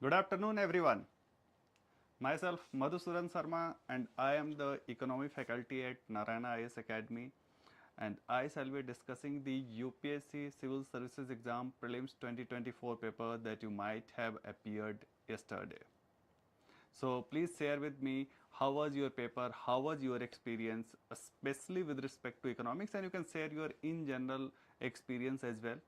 Good afternoon, everyone. Myself, Madhusudan Sarma, and I am the economy faculty at Narayana IAS Academy, and I shall be discussing the UPSC Civil Services Exam Prelims 2024 paper that you might have appeared yesterday. So please share with me how was your paper, how was your experience, especially with respect to economics, and you can share your in general experience as well.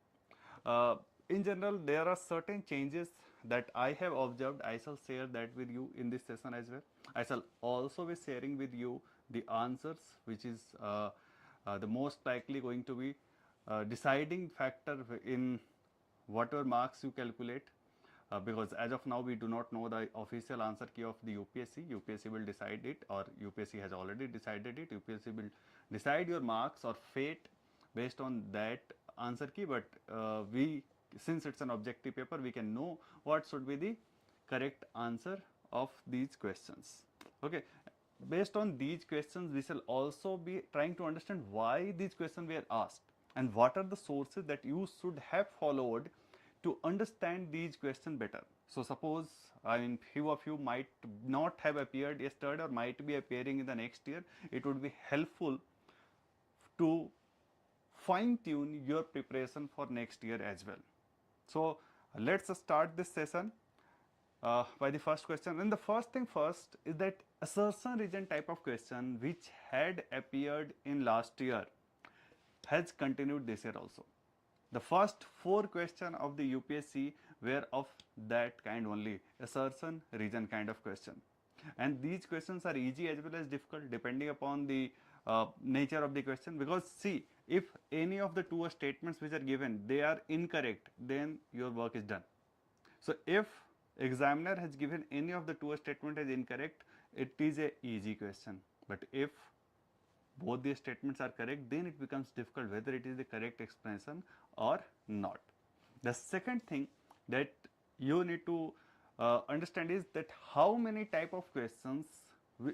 Uh, in general, there are certain changes that I have observed. I shall share that with you in this session as well. I shall also be sharing with you the answers, which is the most likely going to be deciding factor in whatever marks you calculate. Because as of now we do not know the official answer key of the UPSC. UPSC will decide it, or UPSC has already decided it. UPSC will decide your marks or fate based on that answer key, but we, since it's an objective paper, we can know what should be the correct answer of these questions. Okay, based on these questions we shall also be trying to understand why these questions were asked and what are the sources that you should have followed to understand these questions better. So suppose, I mean, few of you might not have appeared yesterday or might be appearing in the next year. It would be helpful to fine tune your preparation for next year as well. So let's start this session by the first question. And the first thing first is that assertion region type of question which had appeared in last year has continued this year also. The first 4 questions of the UPSC were of that kind only, assertion region kind of question. And these questions are easy as well as difficult depending upon the nature of the question, because see, if any of the two statements which are given they are incorrect, then your work is done. So if examiner has given any of the two statement as incorrect, it is a easy question. But if both these statements are correct, then it becomes difficult whether it is the correct explanation or not. The second thing that you need to understand is that how many type of questions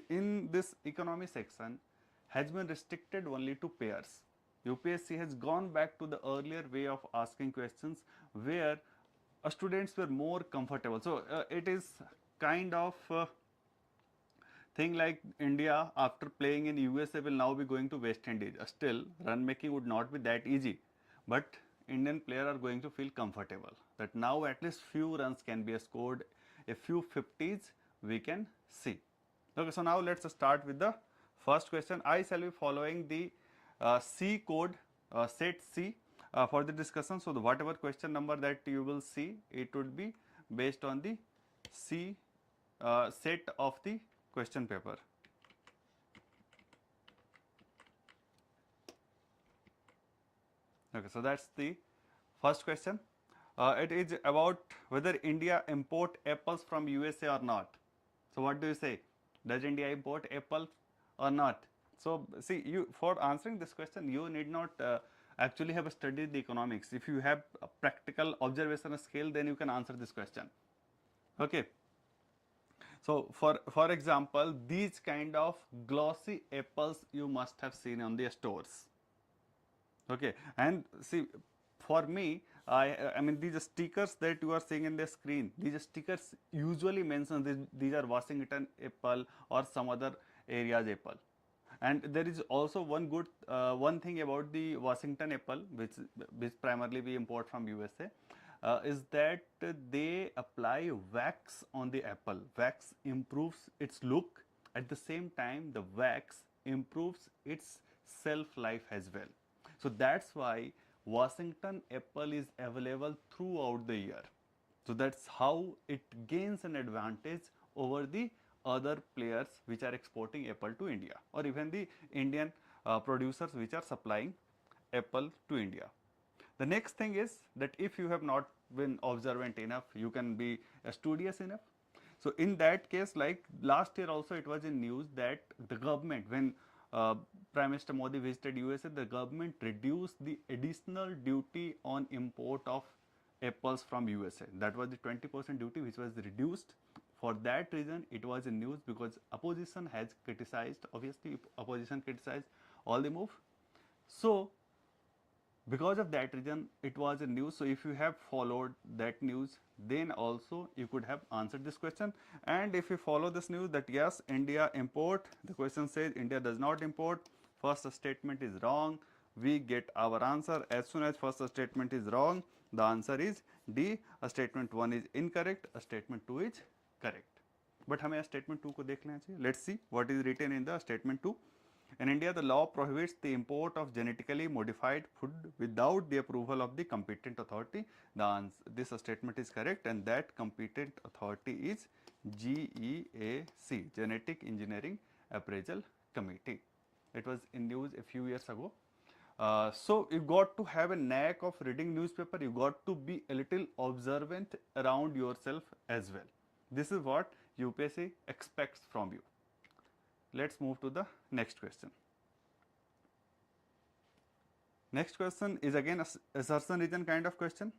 in this economy section has been restricted only to pairs. UPSC has gone back to the earlier way of asking questions where students were more comfortable. So it is kind of thing like India after playing in USA will now be going to West Indies. Still, run making would not be that easy, but Indian players are going to feel comfortable that now at least few runs can be scored, a few 50s we can see. Okay, so now let's start with the first question. I shall be following the C code, set C for the discussion. So, whatever question number that you will see, it would be based on the C set of the question paper. Okay, so that's the first question. It is about whether India import apples from USA or not. So what do you say? Does India import apple or not? So see, you, for answering this question, you need not actually have studied the economics. If you have a practical observation skill, then you can answer this question. Okay. So for example, these kind of glossy apples you must have seen on the stores. Okay, and see, for me, I mean these stickers that you are seeing in the screen, these stickers usually mention these are Washington apple or some other areas apple. And there is also one good one thing about the Washington apple, which primarily we import from USA, is that they apply wax on the apple. Wax improves its look. At the same time, the wax improves its shelf life as well. So that's why Washington apple is available throughout the year. So that's how it gains an advantage over the other players which are exporting apple to India, or even the Indian producers which are supplying apple to India. The next thing is that if you have not been observant enough, you can be studious enough. So in that case, like last year also it was in news that the government, when Prime Minister Modi visited USA, the government reduced the additional duty on import of apples from USA. That was the 20% duty which was reduced. For that reason, it was in news because opposition has criticized, obviously opposition criticized all the move. So Because of that reason, it was a news. So if you have followed that news, then also you could have answered this question. And if you follow this news that yes, India import, the question says India does not import, first statement is wrong, we get our answer. As soon as first statement is wrong, the answer is D. A statement 1 is incorrect, a statement 2 is correct. But हमें statement 2 को देख लेना चाहिए. Let's see what is written in the statement 2. In India, the law prohibits the import of genetically modified food without the approval of the competent authority. This statement is correct, and that competent authority is GEAC, Genetic Engineering Appraisal Committee. It was in news a few years ago. So you got to have a knack of reading newspaper. You got to be a little observant around yourself as well. This is what UPSC expects from you. Let's move to the next question. Next question is again a assertion region kind of question.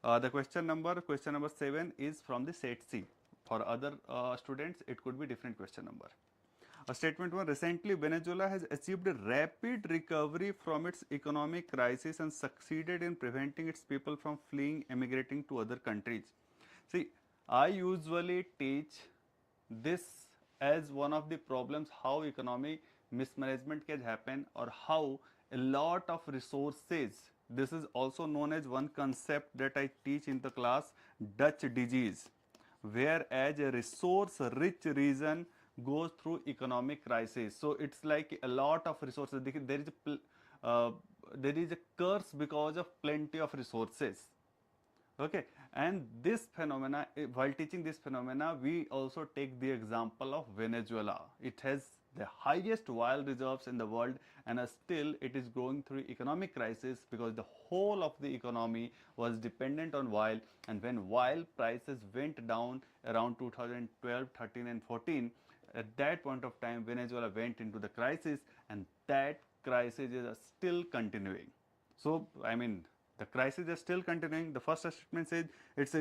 The question number 7 is from the set C. For other students, it could be different question number. Statement 1, recently Venezuela has achieved a rapid recovery from its economic crisis and succeeded in preventing its people from fleeing, emigrating to other countries. See, I usually teach this as one of the problems, how economic mismanagement can happen, or how a lot of resources, this is also known as one concept that I teach in the class, Dutch disease, whereas a resource rich region goes through economic crisis. So it's like a lot of resources, there is a curse because of plenty of resources. Okay, and this phenomena, while teaching this phenomena, we also take the example of Venezuela. It has the highest oil reserves in the world, and still it is going through economic crisis because the whole of the economy was dependent on oil. And when oil prices went down around 2012, 13 and 14, at that point of time Venezuela went into the crisis, and that crisis is still continuing. So I mean, the crisis is still continuing. The first statement says it's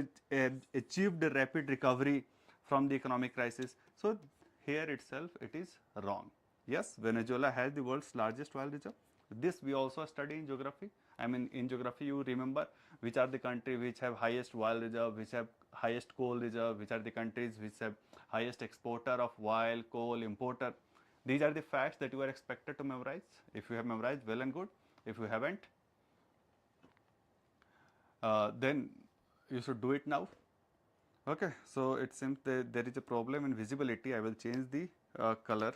achieved a rapid recovery from the economic crisis. So here itself it is wrong. Yes, Venezuela has the world's largest oil reserve. This we also study in geography. I mean, in geography you remember which are the countries which have highest oil reserve, which have highest coal reserve, which are the countries which have highest exporter of oil, coal, importer. These are the facts that you are expected to memorize. If you have memorized, well and good. If you haven't, then you should do it now. Okay, so it seems that there is a problem in visibility. I will change the color.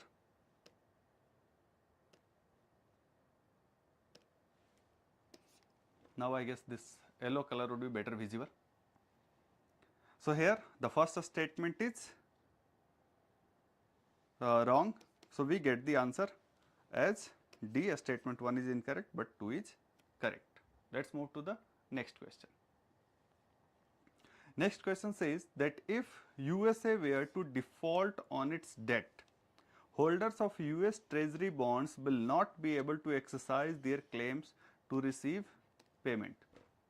Now I guess this yellow color would be better visible. So here the first statement is wrong. So we get the answer as D. Statement 1 is incorrect, but 2 is correct. Let's move to the next question. Next question says that if USA were to default on its debt, holders of US Treasury bonds will not be able to exercise their claims to receive payment.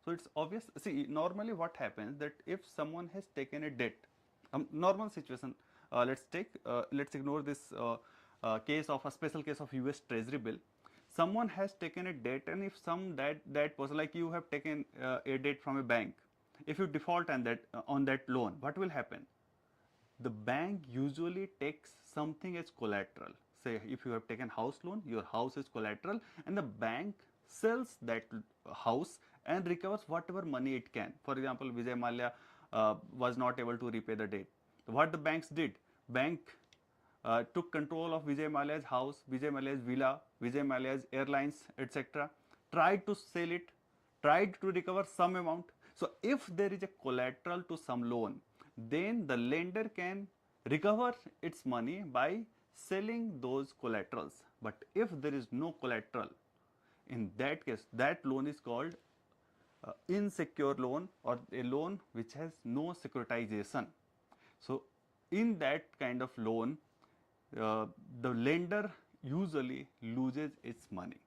So it's obvious. See, normally what happens that if someone has taken a debt, normal situation, let's ignore this case of a special case of US Treasury bill. Someone has taken a debt, and if that was like you have taken a debt from a bank, if you default on that loan, what will happen? The bank usually takes something as collateral. Say if you have taken house loan, your house is collateral, and the bank sells that house and recovers whatever money it can. For example, Vijay Mallya was not able to repay the debt. What the banks did? Bank took control of Vijay Mallya's house, Vijay Mallya's villa, Vijay Mallya's airlines, etc. Tried to sell it, tried to recover some amount. So if there is a collateral to some loan, then the lender can recover its money by selling those collaterals. But if there is no collateral, in that case, that loan is called insecure loan, or a loan which has no securitization. So in that kind of loan, the lender usually loses its money.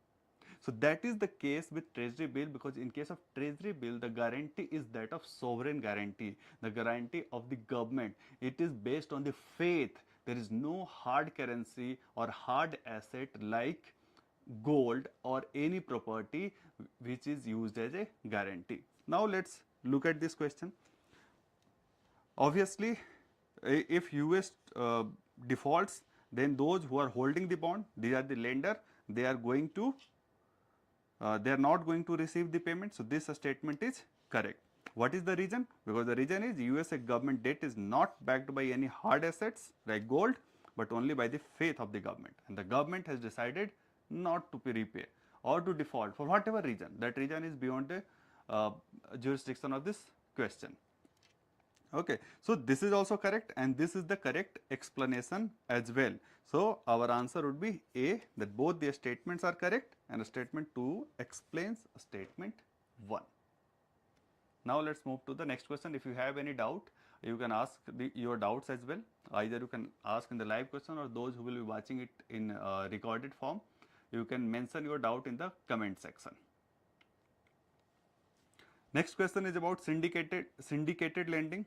So that is the case with treasury bill, because in case of treasury bill, the guarantee is that of sovereign guarantee, the guarantee of the government. It is based on the faith. There is no hard currency or hard asset like gold or any property which is used as a guarantee. Now let's look at this question. Obviously, if US defaults, then those who are holding the bond, these are the lender, they are going to they are not going to receive the payment. So this statement is correct. What is the reason? Because the reason is USA government debt is not backed by any hard assets like gold, but only by the faith of the government, and the government has decided not to repay or to default for whatever reason. That reason is beyond the jurisdiction of this question. Okay, so this is also correct, and this is the correct explanation as well. So our answer would be A, that both the statements are correct, and statement 2 explains statement 1. Now let's move to the next question. If you have any doubt, you can ask your doubts as well. Either you can ask in the live question, or those who will be watching it in recorded form, you can mention your doubt in the comment section. Next question is about syndicated lending.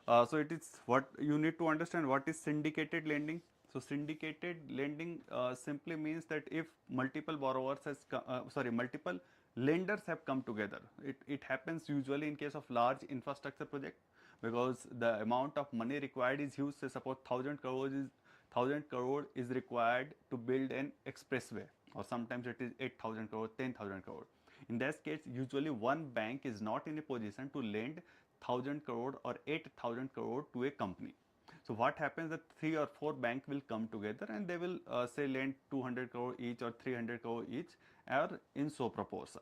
So it is what you need to understand, what is syndicated lending. So syndicated lending simply means that if multiple borrowers multiple lenders have come together. It happens usually in case of large infrastructure project, because the amount of money required is huge. Say suppose 1,000 crore is required to build an expressway, or sometimes it is 8,000 crore, 10,000 crore. In that case, usually one bank is not in a position to lend 1,000 crore or 8,000 crore to a company. So what happens that 3 or 4 banks will come together, and they will say lend 200 crore each or 300 crore each, or in so proportion.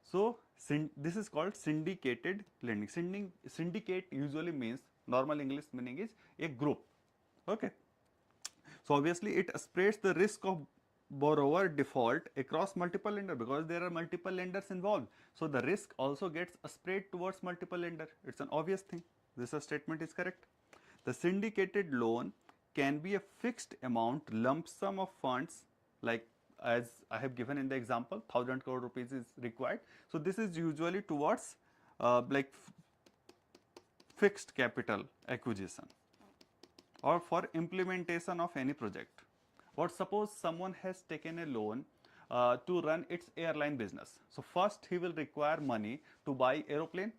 So this is called syndicated lending. Syndicate usually means, normal English meaning is a group. Okay. So obviously it spreads the risk of borrower default across multiple lenders, because there are multiple lenders involved. So the risk also gets spread towards multiple lenders. It's an obvious thing. This statement is correct. The syndicated loan can be a fixed amount lump sum of funds, like as I have given in the example, 1,000 crore rupees is required. So this is usually towards fixed capital acquisition or for implementation of any project. Or suppose someone has taken a loan to run its airline business. So first he will require money to buy aeroplane,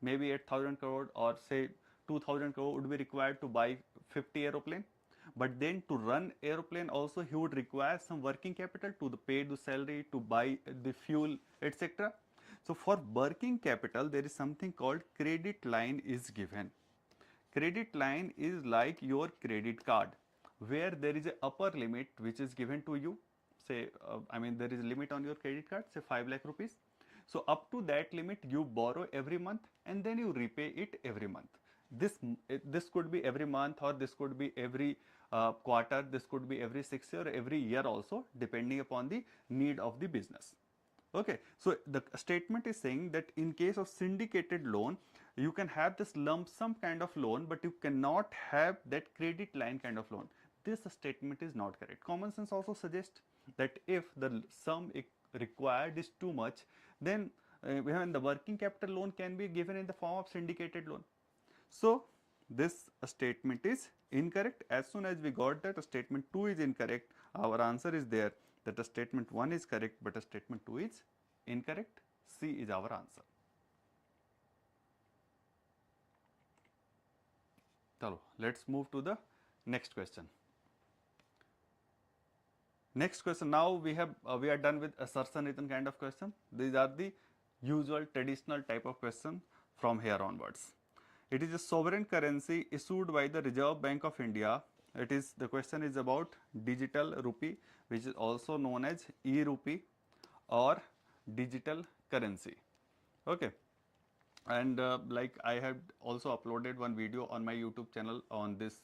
maybe 8,000 crore, or say 2,000 crore would be required to buy 50 aeroplane. But then to run aeroplane also he would require some working capital to pay the salary, to buy the fuel, etc. So for working capital there is something called credit line is given. Credit line is like your credit card, where there is a upper limit which is given to you. Say there is a limit on your credit card, say 5 lakh rupees. So up to that limit you borrow every month, and then you repay it every month. This could be every month, or this could be every quarter, this could be every 6 years, or every year also, depending upon the need of the business. Okay, so the statement is saying that in case of syndicated loan, you can have this lump sum kind of loan, but you cannot have that credit line kind of loan. This statement is not correct. Common sense also suggests that if the sum required is too much, then the working capital loan can be given in the form of syndicated loan. So this statement is incorrect. As soon as we got that statement 2 is incorrect, our answer is there that statement 1 is correct, but statement 2 is incorrect. C is our answer. Chalo, let's move to the next question. Next question. Now we are done with assertion written kind of question. These are the usual traditional type of question from here onwards. It is a sovereign currency issued by the Reserve Bank of India. The question is about digital rupee, which is also known as e-rupee or digital currency. Okay. And like I have also uploaded one video on my YouTube channel on this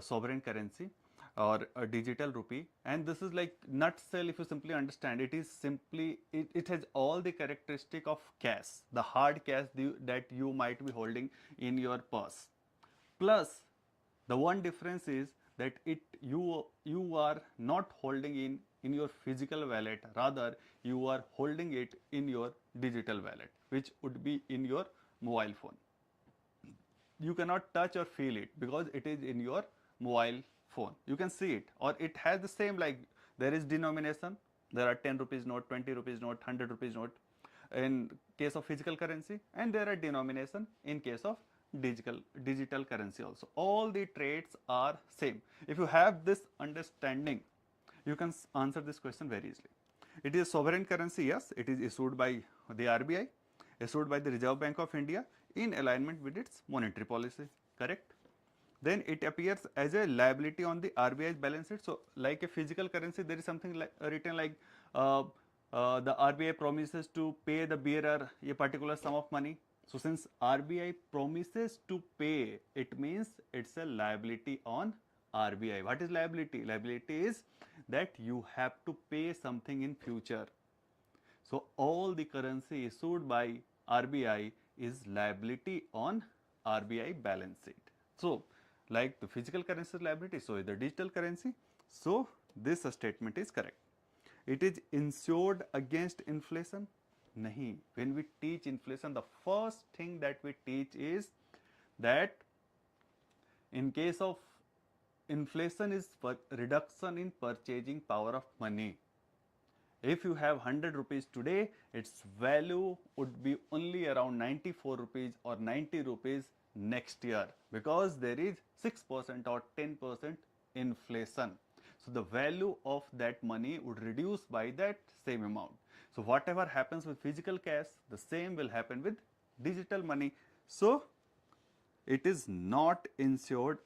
sovereign currency or a digital rupee, and this is like nutshell. If you simply understand, it is simply it has all the characteristic of cash, the hard cash that you might be holding in your purse. Plus, the one difference is that you are not holding in your physical wallet, rather you are holding it in your digital wallet, which would be in your mobile phone. You cannot touch or feel it because it is in your mobile phone. You can see it, or it has the same, like there is denomination, There are 10 rupees note, 20 rupees note, 100 rupees note in case of physical currency, and there are denomination in case of digital currency also. All the trades are same. If you have this understanding, you can answer this question very easily. It is sovereign currency, yes, it is issued by the RBI, issued by the Reserve Bank of India in alignment with its monetary policy, correct? Then it appears as a liability on the RBI's balance sheet. So, like a physical currency, there is something like written like the RBI promises to pay the bearer a particular sum of money. So, since RBI promises to pay, it means it's a liability on RBI. What is liability? Liability is that you have to pay something in future. So, all the currency issued by RBI is liability on RBI balance sheet. So, like the physical currency is liability, so is the digital currency. So, this statement is correct. It is insured against inflation. Nahi. When we teach inflation, the first thing that we teach is that in case of inflation is reduction in purchasing power of money. If you have 100 rupees today, its value would be only around 94 rupees or 90 rupees next year, because there is 6% or 10% inflation. So, the value of that money would reduce by that same amount. So, whatever happens with physical cash, the same will happen with digital money. So, it is not insured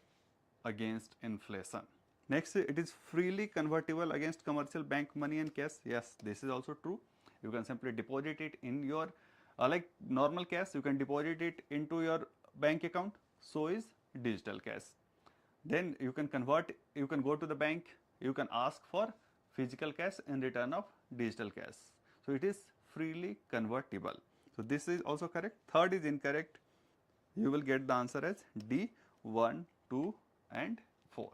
against inflation. Next, it is freely convertible against commercial bank money and cash. Yes, this is also true. You can simply deposit it in your like normal cash, you can deposit it into your bank account. So is digital cash. Then you can convert, you can go to the bank, you can ask for physical cash in return of digital cash. So it is freely convertible. So this is also correct. Third is incorrect. You will get the answer as D, 1, 2 and 4.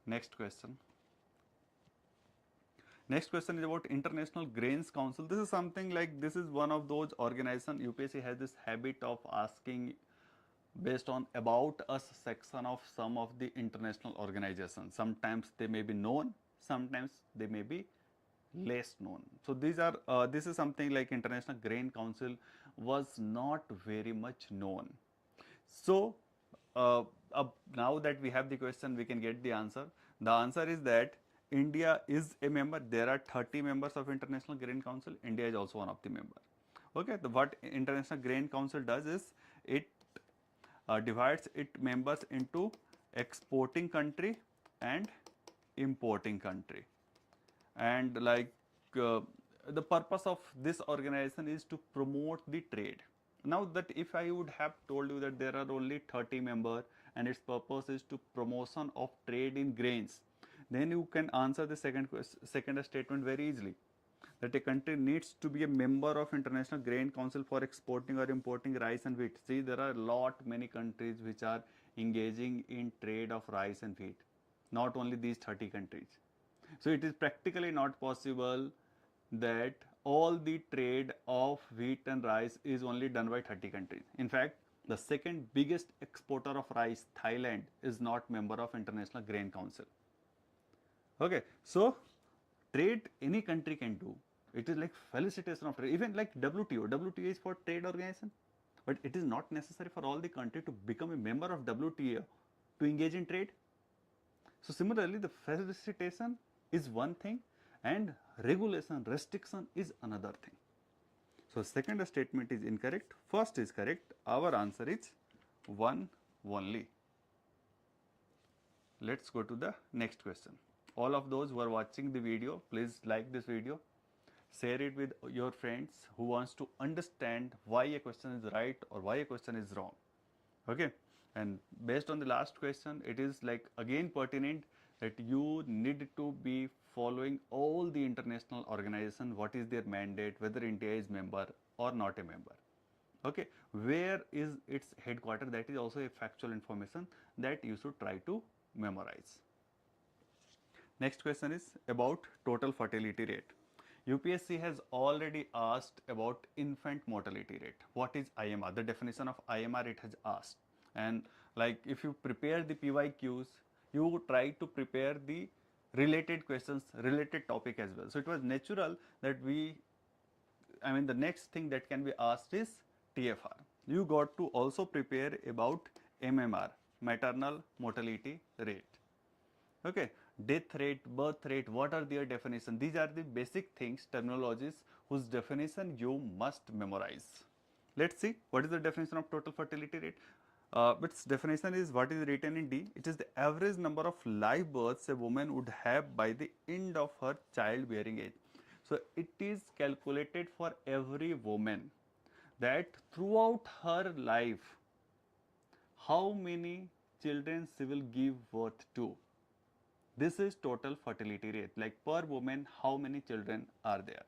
Next question. Next question is about International Grains Council. This is something like, this is one of those organizations. UPSC has this habit of asking based on about us section of some of the international organizations. Sometimes they may be known, sometimes they may be less known. So these are this is something like International Grain Council was not very much known. So now that we have the question, we can get the answer. The answer is that India is a member. There are 30 members of International Grain Council. India is also one of the member. Okay, what International Grain Council does is it divides its members into exporting country and importing country. And like the purpose of this organization is to promote the trade. Now that if I would have told you that there are only 30 members and its purpose is to promotion of trade in grains, then you can answer the second statement very easily, that a country needs to be a member of International Grain Council for exporting or importing rice and wheat. See, there are many countries which are engaging in trade of rice and wheat, not only these 30 countries. So it is practically not possible that all the trade of wheat and rice is only done by 30 countries. In fact, the second biggest exporter of rice, Thailand, is not member of International Grain Council. Okay, so trade any country can do. It is like felicitation of trade. Even like WTO. WTO is for trade organization, but it is not necessary for all the country to become a member of WTO to engage in trade. So similarly, the felicitation is one thing and regulation, restriction is another thing. So second statement is incorrect. First is correct. Our answer is 1 only. Let's go to the next question. All of those who are watching the video, please like this video, share it with your friends who wants to understand why a question is right or why a question is wrong. Okay, and based on the last question, it is like again pertinent that you need to be following all the international organization, what is their mandate, whether India is member or not a member. Okay, where is its headquarters, that is also a factual information that you should try to memorize. Next question is about total fertility rate. UPSC has already asked about infant mortality rate. What is IMR? The definition of IMR it has asked. And like if you prepare the PYQs, you try to prepare the related questions, related topic as well. So it was natural that the next thing that can be asked is TFR. You got to also prepare about MMR, maternal mortality rate. Okay, death rate, birth rate, what are their definition? These are the basic things, terminologies whose definition you must memorize. Let's see what is the definition of total fertility rate. Its definition is what is written in D. It is the average number of live births a woman would have by the end of her childbearing age. So it is calculated for every woman that throughout her life, how many children she will give birth to. This is total fertility rate, like per woman, how many children are there.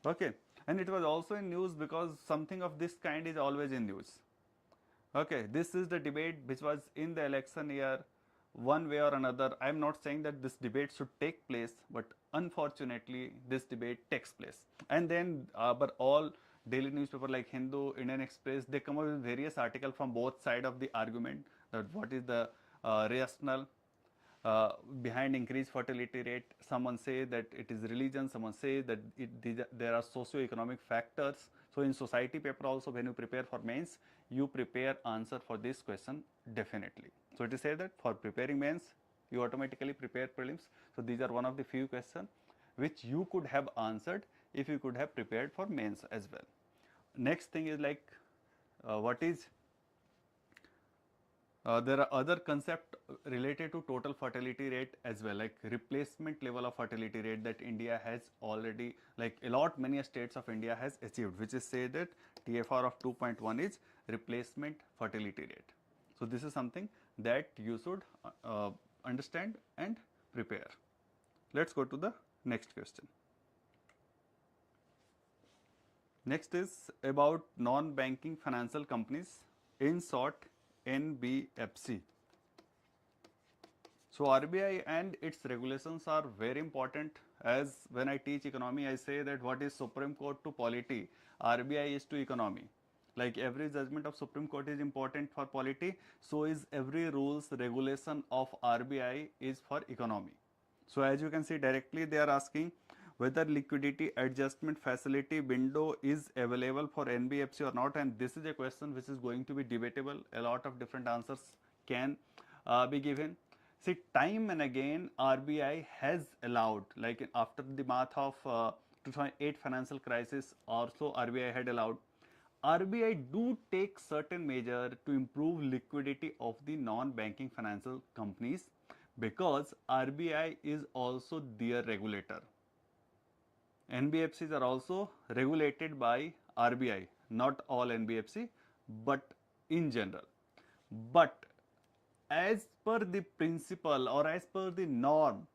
Okay, and it was also in news because something of this kind is always in news. Okay, this is the debate which was in the election year, one way or another. I am not saying that this debate should take place, but unfortunately this debate takes place. And then but all daily newspaper like Hindu, Indian Express, they come up with various articles from both sides of the argument that what is the rational behind increased fertility rate. Someone say that it is religion, someone say that there are socio-economic factors. So in society paper also, when you prepare for mains, you prepare answer for this question definitely. So it is said that for preparing mains, you automatically prepare prelims. So these are one of the few questions which you could have answered if you could have prepared for mains as well. Next thing is like what is there are other concepts related to total fertility rate as well, like replacement level of fertility rate that India has already, like many states of India has achieved, which is say that TFR of 2.1 is replacement fertility rate. So this is something that you should understand and prepare. Let's go to the next question. Next is about non-banking financial companies, in short NBFC. So RBI and its regulations are very important. As when I teach economy, I say that what is Supreme Court to polity, RBI is to economy. Like every judgment of Supreme Court is important for polity, so is every rules regulation of RBI is for economy. So as you can see directly they are asking whether liquidity adjustment facility window is available for NBFC or not, and this is a question which is going to be debatable. A lot of different answers can be given. See, time and again RBI has allowed, like after the math of 2008 financial crisis also RBI had allowed. RBI do take certain measure to improve liquidity of the non-banking financial companies because RBI is also their regulator. NBFCs are also regulated by RBI, not all NBFC, but in general. But as per the principle or as per the norm,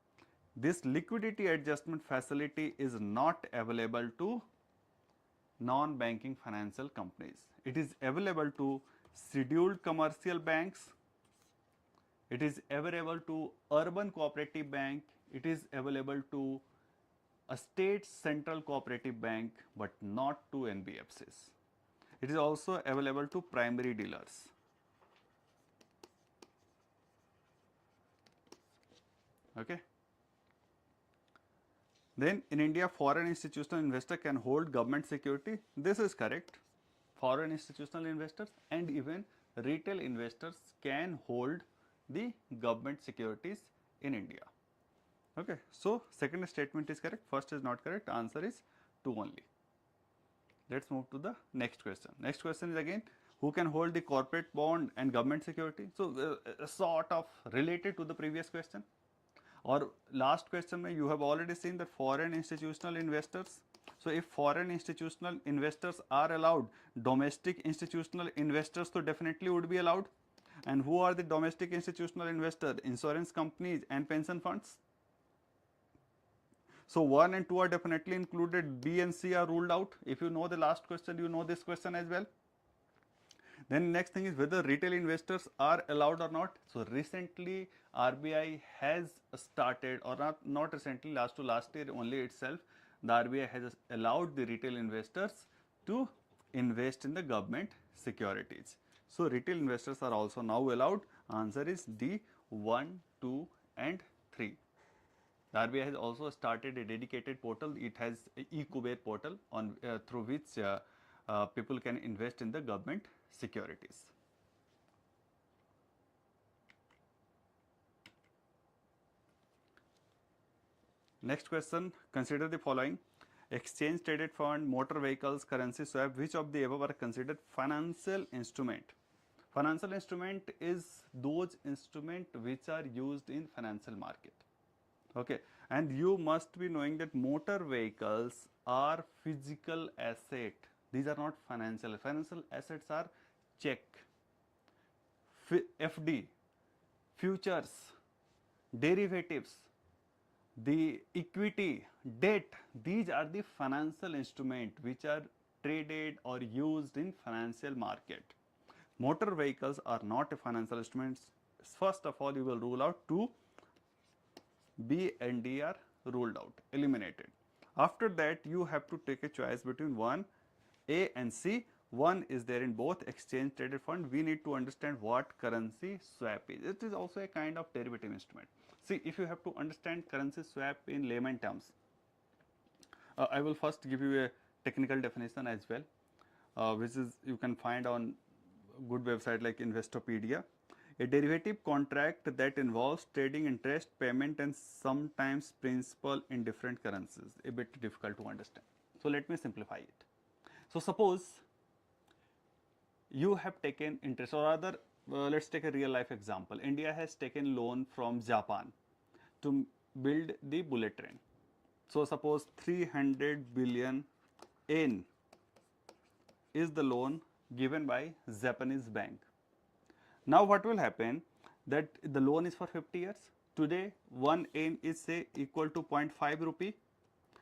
this liquidity adjustment facility is not available to non-banking financial companies. It is available to scheduled commercial banks, it is available to urban cooperative bank, it is available to a state central cooperative bank, but not to NBFCs. It is also available to primary dealers. Okay. Then in India, foreign institutional investor can hold government security. This is correct. Foreign institutional investors and even retail investors can hold the government securities in India. Okay, so second statement is correct, first is not correct, answer is 2 only. Let's move to the next question. Next question is again, who can hold the corporate bond and government security? So sort of related to the previous question. Or last question, you have already seen that foreign institutional investors. So if foreign institutional investors are allowed, domestic institutional investors so definitely would be allowed. And who are the domestic institutional investors? Insurance companies and pension funds. So 1 and 2 are definitely included, B and C are ruled out. If you know the last question, you know this question as well. Then next thing is whether retail investors are allowed or not. So recently RBI has started, or not recently, last year only itself, the RBI has allowed the retail investors to invest in the government securities. So retail investors are also now allowed. Answer is D, 1, 2 and 3. The RBI has also started a dedicated portal. It has a e-Kuber portal on through which people can invest in the government securities. Next question, consider the following. Exchange traded fund, motor vehicles, currency swap, which of the above are considered financial instrument? Financial instrument is those instrument which are used in financial market. Okay, and you must be knowing that motor vehicles are physical asset. These are not financial. Financial assets are check, FD, futures, derivatives, the equity, debt. These are the financial instrument which are traded or used in financial market. Motor vehicles are not a financial instruments. First of all, you will rule out two. B and D are ruled out, eliminated. After that, you have to take a choice between 1, A and C. 1 is there in both. Exchange traded fund. We need to understand what currency swap is. It is also a kind of derivative instrument. See, if you have to understand currency swap in layman terms, I will first give you a technical definition as well, which is you can find on good website like Investopedia. A derivative contract that involves trading interest, payment and sometimes principal in different currencies. A bit difficult to understand. So let me simplify it. So suppose you have taken interest, or rather let's take a real life example. India has taken loan from Japan to build the bullet train. So suppose 300 billion yen is the loan given by Japanese bank. Now what will happen, that the loan is for 50 years. Today 1 yen is say equal to 0.5 rupee.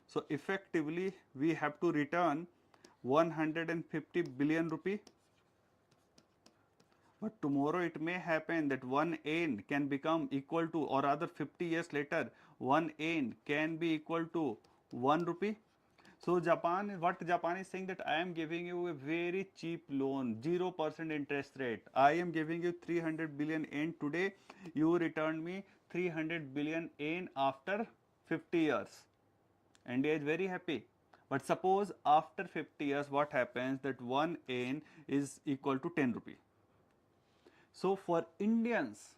So effectively we have to return 150 billion rupee. But tomorrow it may happen that 1 yen can become equal to, or rather 50 years later 1 yen can be equal to 1 rupee. So what Japan is saying, that I am giving you a very cheap loan, 0% interest rate. I am giving you 300 billion yen today. You return me 300 billion yen after 50 years. India is very happy. But suppose after 50 years what happens, that 1 yen is equal to 10 rupee. So for Indians,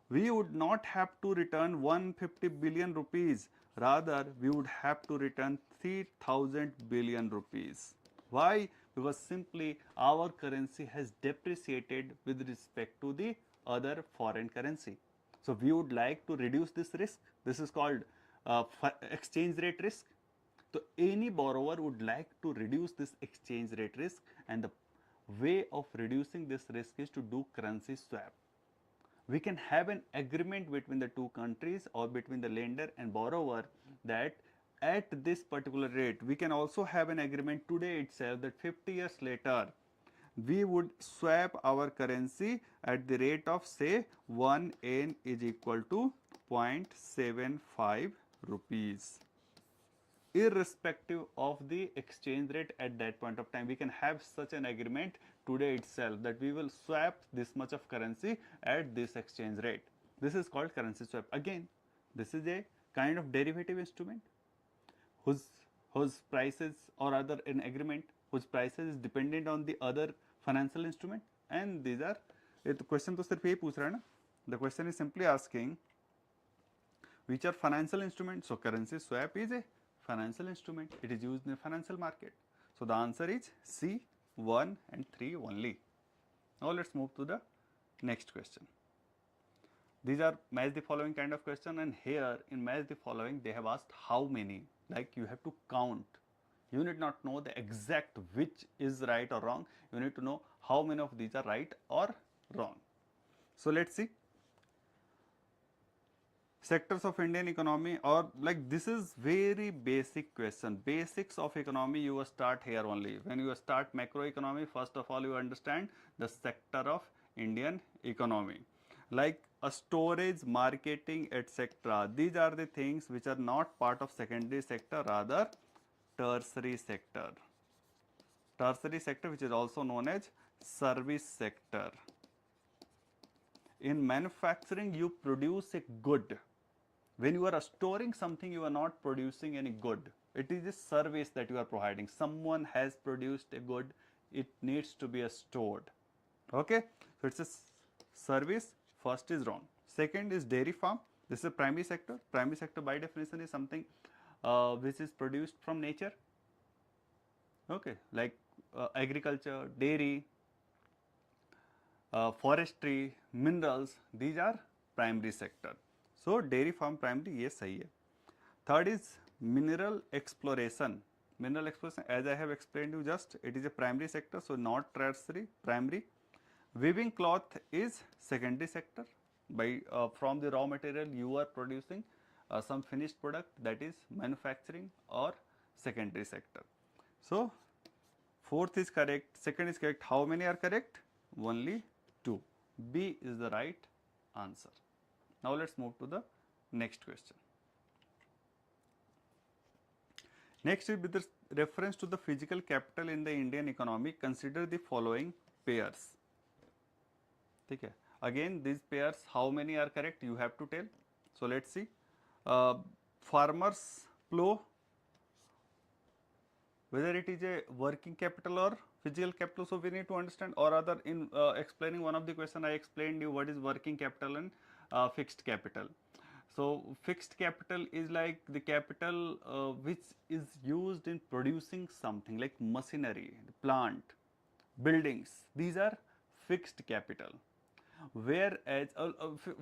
we would not have to return 150 billion rupees. Rather, we would have to return 3000 billion rupees. Why? Because simply our currency has depreciated with respect to the other foreign currency. So we would like to reduce this risk. This is called exchange rate risk. So any borrower would like to reduce this exchange rate risk, and the way of reducing this risk is to do currency swap. We can have an agreement between the two countries or between the lender and borrower that at this particular rate. We can also have an agreement today itself that 50 years later we would swap our currency at the rate of say 1 yen is equal to 0.75 rupees. Irrespective of the exchange rate at that point of time, we can have such an agreement today itself that we will swap this much of currency at this exchange rate. This is called currency swap. Again, this is a kind of derivative instrument whose prices, or rather an agreement whose prices is dependent on the other financial instrument. And these are, the question तो सिर्फ यही पूछ रहा है ना. The question is simply asking which are financial instruments. So currency swap is a financial instrument. It is used in the financial market. So the answer is C, 1 and 3 only. Now let's move to the next question. These are match the following kind of question, and here in match the following they have asked how many, like you have to count. You need not know the exact which is right or wrong. You need to know how many of these are right or wrong. So let's see. Sectors of Indian economy, or like this is very basic question. Basics of economy you will start here only. When you start macroeconomy, first of all you understand the sector of Indian economy, like a storage, marketing, etc. These are the things which are not part of secondary sector, rather tertiary sector. Tertiary sector, which is also known as service sector. In manufacturing, you produce a good. When you are storing something, you are not producing any good. It is a service that you are providing. Someone has produced a good, it needs to be stored. Okay, so it's a service. First is wrong. Second is dairy farm. This is a primary sector. Primary sector by definition is something which is produced from nature. Okay, like agriculture, dairy, forestry, minerals, these are primary sector. So dairy farm primary, ये सही है. Third is mineral exploration. Mineral exploration, as I have explained you just, it is a primary sector, so not tertiary, primary. Weaving cloth is secondary sector. By from the raw material you are producing some finished product, that is manufacturing or secondary sector. So fourth is correct, second is correct. How many are correct? Only 2. B is the right answer. Now let's move to the next question. Next is with reference to the physical capital in the Indian economy, consider the following pairs. Okay. Again, these pairs, how many are correct? You have to tell. So let's see. Farmers plow, whether it is a working capital or physical capital, so we need to understand. Or other, in explaining one of the question, I explained you what is working capital and fixed capital. So fixed capital is like the capital which is used in producing something like machinery, plant, buildings. These are fixed capital. Whereas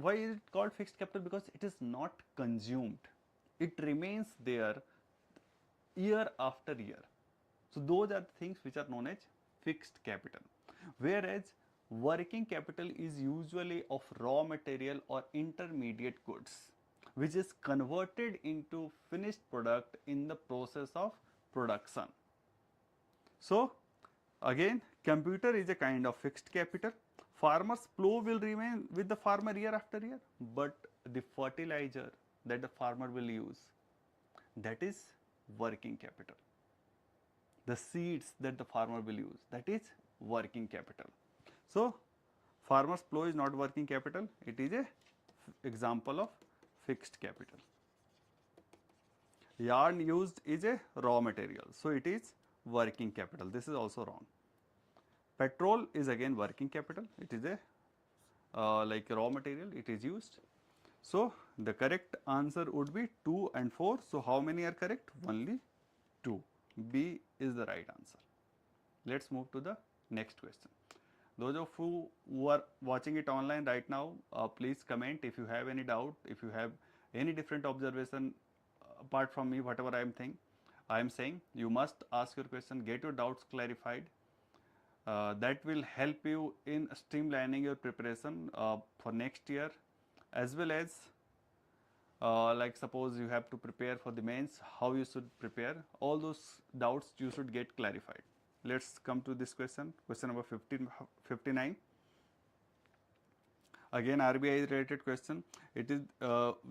why is it called fixed capital? Because it is not consumed, it remains there year after year. So those are the things which are known as fixed capital. Whereas working capital is usually of raw material or intermediate goods, which is converted into finished product in the process of production. So again, computer is a kind of fixed capital. Farmer's plow will remain with the farmer year after year, but the fertilizer that the farmer will use, that is working capital. The seeds that the farmer will use, that is working capital. So farmer's plow is not working capital, it is a example of fixed capital. Yarn used is a raw material, so it is working capital. This is also wrong. Petrol is again working capital, it is a like raw material, it is used. So the correct answer would be 2 and 4. So how many are correct? Only 2. B is the right answer. Let's move to the next question. Those of you who are watching it online right now, please comment if you have any doubt, if you have any different observation apart from me, whatever I am saying, you must ask your question, get your doubts clarified. That will help you in streamlining your preparation for next year, as well as like suppose you have to prepare for the mains, how you should prepare. All those doubts you should get clarified. Let's come to this question, question number 59. Again RBI related question. It is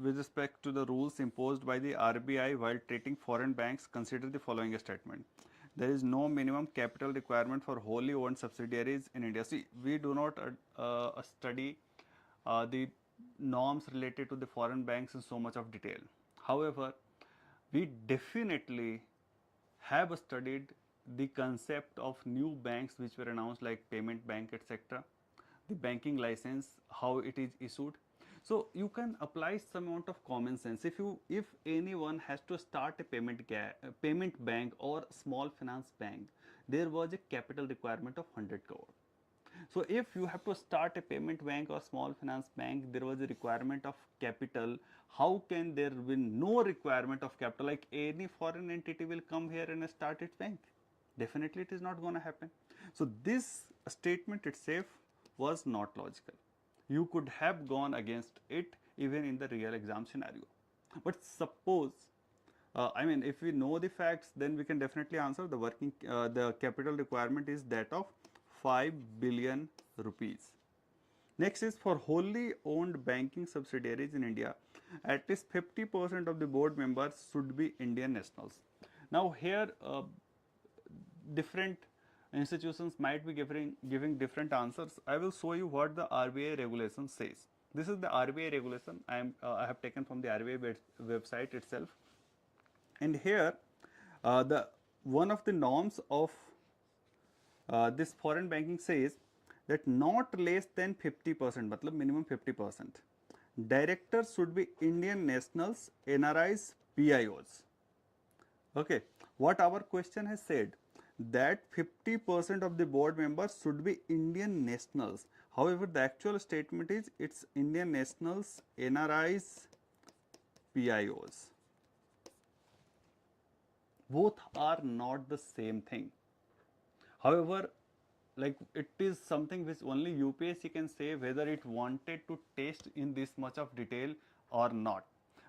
with respect to the rules imposed by the RBI while treating foreign banks, consider the following statement. There is no minimum capital requirement for wholly owned subsidiaries in India. See, we do not study the norms related to the foreign banks in so much of detail. However, we definitely have studied the concept of new banks which were announced, like payment bank, etc. The banking license, how it is issued. So you can apply some amount of common sense. If anyone has to start a payment bank or small finance bank, there was a capital requirement of 100 crore. So if you have to start a payment bank or small finance bank, there was a requirement of capital. How can there be no requirement of capital? Like any foreign entity will come here and start its bank? Definitely it is not going to happen. So this statement itself was not logical. You could have gone against it even in the real exam scenario. But suppose, I mean, if we know the facts, then we can definitely answer. The capital requirement is that of 5 billion rupees. Next is for wholly owned banking subsidiaries in India, at least 50% of the board members should be Indian nationals. Now here, different institutions might be giving different answers. I will show you what the RBI regulation says. This is the RBI regulation. I have taken from the RBI website itself, and here the one of the norms of this foreign banking says that not less than 50%, matlab minimum 50%. Directors should be Indian nationals, NRIs, PIOs. Okay, what our question has said that 50% of the board members should be Indian nationals. However, the actual statement is it's Indian nationals, NRIs, PIOs. Both are not the same thing. However, like it is something which only UPSC can say whether it wanted to test in this much of detail or not.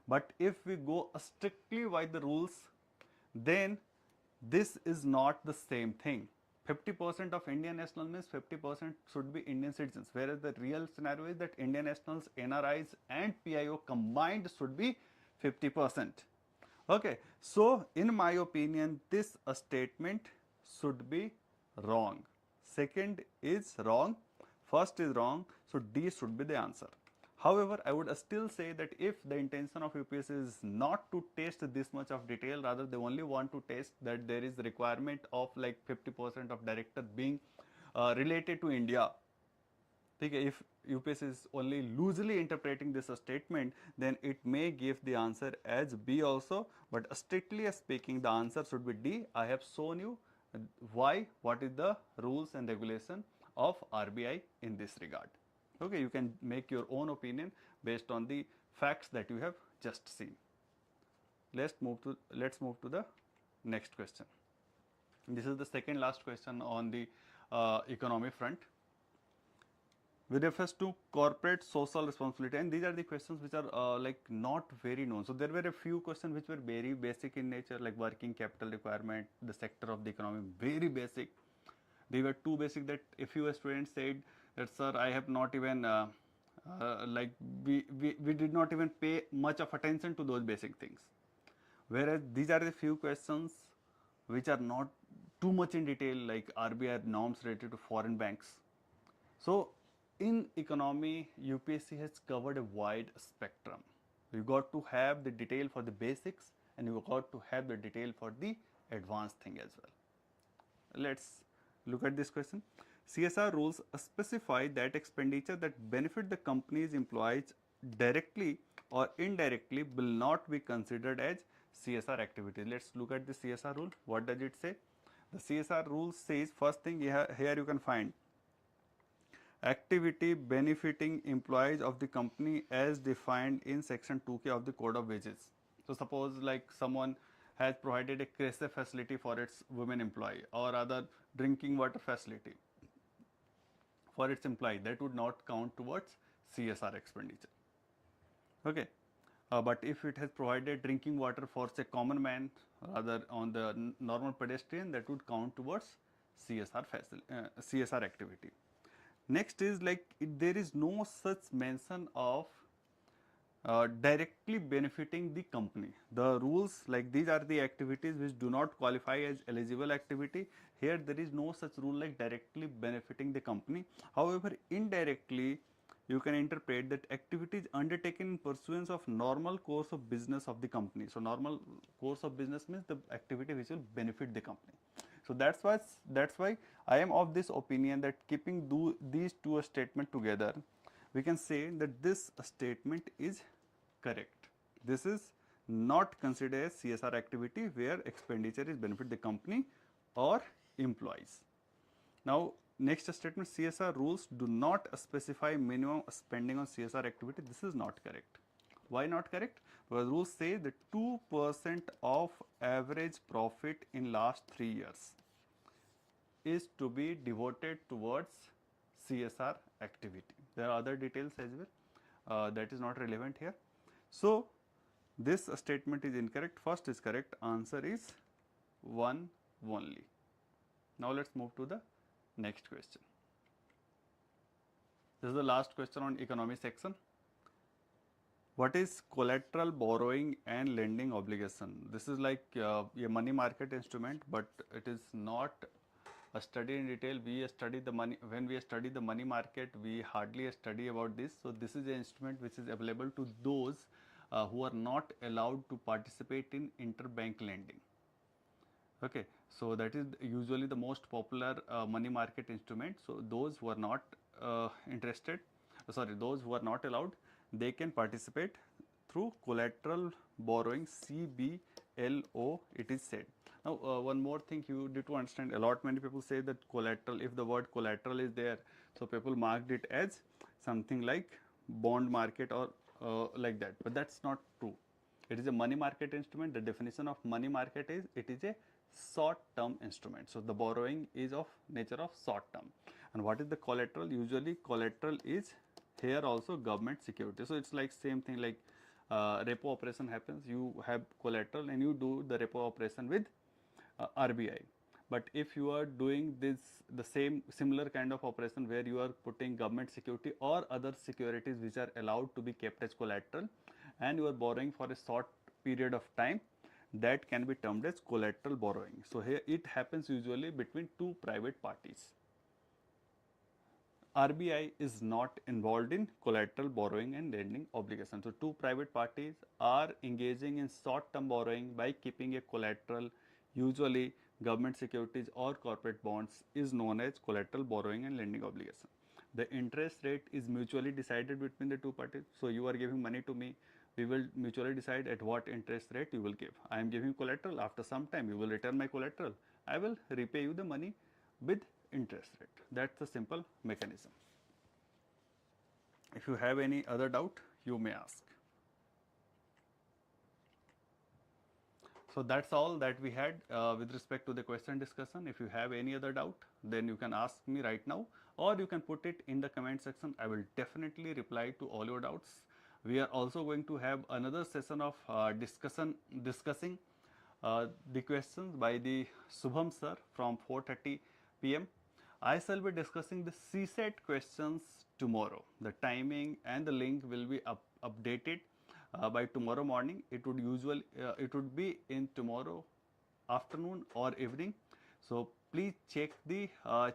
But if we go strictly by the rules, then this is not the same thing. 50% of Indian national means 50% should be Indian citizens, whereas the real scenario is that Indian nationals, NRIs and PIO combined should be 50%. Okay, so in my opinion, this statement should be wrong. Second is wrong, first is wrong, so D should be the answer. However, I would still say that if the intention of UPSC is not to test this much of detail, rather they only want to test that there is requirement of like 50% of director being related to India. Okay, if UPSC is only loosely interpreting this statement, then it may give the answer as B also, but strictly speaking the answer should be D. I have shown you why, what is the rules and regulation of RBI in this regard. Okay, you can make your own opinion based on the facts that you have just seen. Let's move to the next question. This is the second last question on the economy front. With refers to corporate social responsibility, and these are the questions which are like not very known. So there were a few questions which were very basic in nature, like working capital requirement, the sector of the economy, very basic. They were too basic that if you a student said that sir, I have not even like we did not even pay much of attention to those basic things. Whereas these are the few questions which are not too much in detail, like RBI norms related to foreign banks. So in economy, UPSC has covered a wide spectrum. You got to have the detail for the basics and you got to have the detail for the advanced thing as well. Let's look at this question. CSR rules specify that expenditure that benefit the company's employees directly or indirectly will not be considered as CSR activity. Let's look at the CSR rule. What does it say? The CSR rule says, first thing here you can find activity benefiting employees of the company as defined in section 2K of the Code of Wages. So suppose like someone has provided a crèche facility for its women employee or other drinking water facility for its employee, that would not count towards CSR expenditure. Okay, but if it has provided drinking water for say common man, rather on the normal pedestrian, that would count towards CSR activity. Next is like there is no such mention of directly benefiting the company. The rules, like these are the activities which do not qualify as eligible activity. Here there is no such rule like directly benefiting the company. However, indirectly you can interpret that activities undertaken in pursuance of normal course of business of the company. So normal course of business means the activity which will benefit the company. So that's why I am of this opinion that keeping these two statements together, we can say that this statement is correct. This is not considered as CSR activity where expenditure is benefit the company or employees. Now next statement, CSR rules do not specify minimum spending on CSR activity. This is not correct. Why not correct? Because rules say that 2% of average profit in last 3 years is to be devoted towards CSR activity. There are other details as well that is not relevant here. So this statement is incorrect. First is correct. Answer is 1 only. Now let's move to the next question. This is the last question on economy section. What is collateral borrowing and lending obligation? This is like a money market instrument, but it is not study in detail. We study the money, when we study the money market, we hardly study about this. So this is an instrument which is available to those who are not allowed to participate in interbank lending. Okay, so that is usually the most popular money market instrument. So those who are not those who are not allowed, they can participate through collateral borrowing, CBLO it is said. Now one more thing you need to understand, a lot many people say that collateral, if the word collateral is there, so people marked it as something like bond market or like that, but that's not true. It is a money market instrument. The definition of money market is it is a short term instrument. So the borrowing is of nature of short term. And what is the collateral? Usually collateral is here also government security. So it's like same thing like repo operation happens, you have collateral and you do the repo operation with RBI. But if you are doing this, the similar kind of operation where you are putting government security or other securities which are allowed to be kept as collateral, and you are borrowing for a short period of time, that can be termed as collateral borrowing. So here it happens usually between two private parties. RBI is not involved in collateral borrowing and lending obligations. So two private parties are engaging in short term borrowing by keeping a collateral, usually government securities or corporate bonds, is known as collateral borrowing and lending obligation. The interest rate is mutually decided between the two parties. So you are giving money to me, we will mutually decide at what interest rate you will give. I am giving collateral, after some time you will return my collateral, I will repay you the money with interest rate. That's the simple mechanism. If you have any other doubt, you may ask. So that's all that we had with respect to the question discussion. If you have any other doubt, then you can ask me right now, or you can put it in the comment section. I will definitely reply to all your doubts. We are also going to have another session of discussing the questions by the Subham sir from 4:30 p.m. I shall be discussing the CSET questions tomorrow. The timing and the link will be updated by tomorrow morning. It would be in tomorrow afternoon or evening. So please check the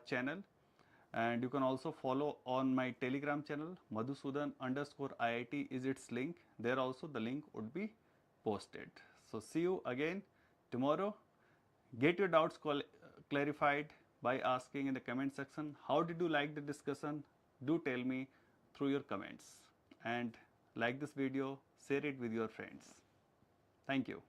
channel, and you can also follow on my Telegram channel. Madhusudan_IIT is its link. There also the link would be posted. So see you again tomorrow. Get your doubts clarified by asking in the comment section. How did you like the discussion? Do tell me through your comments, and like this video, share it with your friends. Thank you.